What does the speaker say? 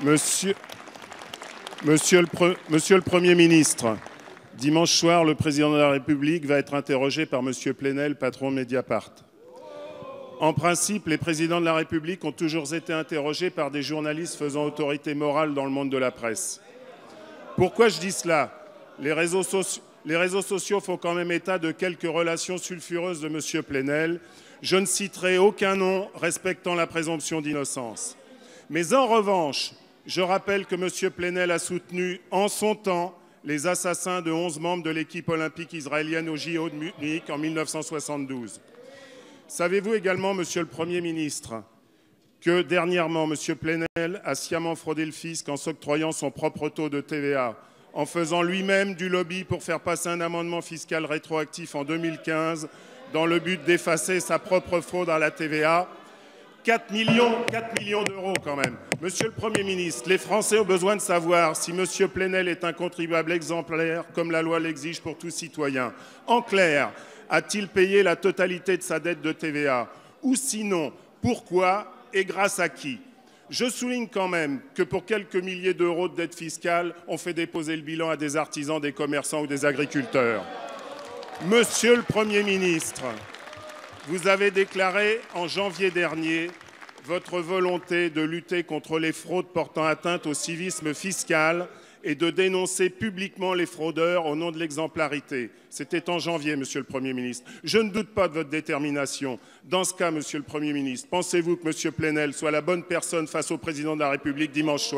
Monsieur le Premier ministre, dimanche soir, le Président de la République va être interrogé par Monsieur Plenel, patron de Mediapart. En principe, les présidents de la République ont toujours été interrogés par des journalistes faisant autorité morale dans le monde de la presse. Pourquoi je dis cela ? Les réseaux sociaux font quand même état de quelques relations sulfureuses de Monsieur Plenel. Je ne citerai aucun nom respectant la présomption d'innocence. Mais en revanche, je rappelle que M. Plenel a soutenu en son temps les assassins de 11 membres de l'équipe olympique israélienne au JO de Munich en 1972. Savez-vous également, Monsieur le Premier ministre, que dernièrement, M. Plenel a sciemment fraudé le fisc en s'octroyant son propre taux de TVA, en faisant lui-même du lobby pour faire passer un amendement fiscal rétroactif en 2015 dans le but d'effacer sa propre fraude à la TVA ? 4 millions d'euros quand même. Monsieur le Premier ministre, les Français ont besoin de savoir si Monsieur Plenel est un contribuable exemplaire, comme la loi l'exige pour tout citoyen. En clair, a-t-il payé la totalité de sa dette de TVA? Ou sinon, pourquoi et grâce à qui? Je souligne quand même que pour quelques milliers d'euros de dette fiscale, on fait déposer le bilan à des artisans, des commerçants ou des agriculteurs. Monsieur le Premier ministre, vous avez déclaré en janvier dernier votre volonté de lutter contre les fraudes portant atteinte au civisme fiscal et de dénoncer publiquement les fraudeurs au nom de l'exemplarité. C'était en janvier, Monsieur le Premier ministre. Je ne doute pas de votre détermination. Dans ce cas, Monsieur le Premier ministre, pensez-vous que Monsieur Plenel soit la bonne personne face au Président de la République dimanche soir ?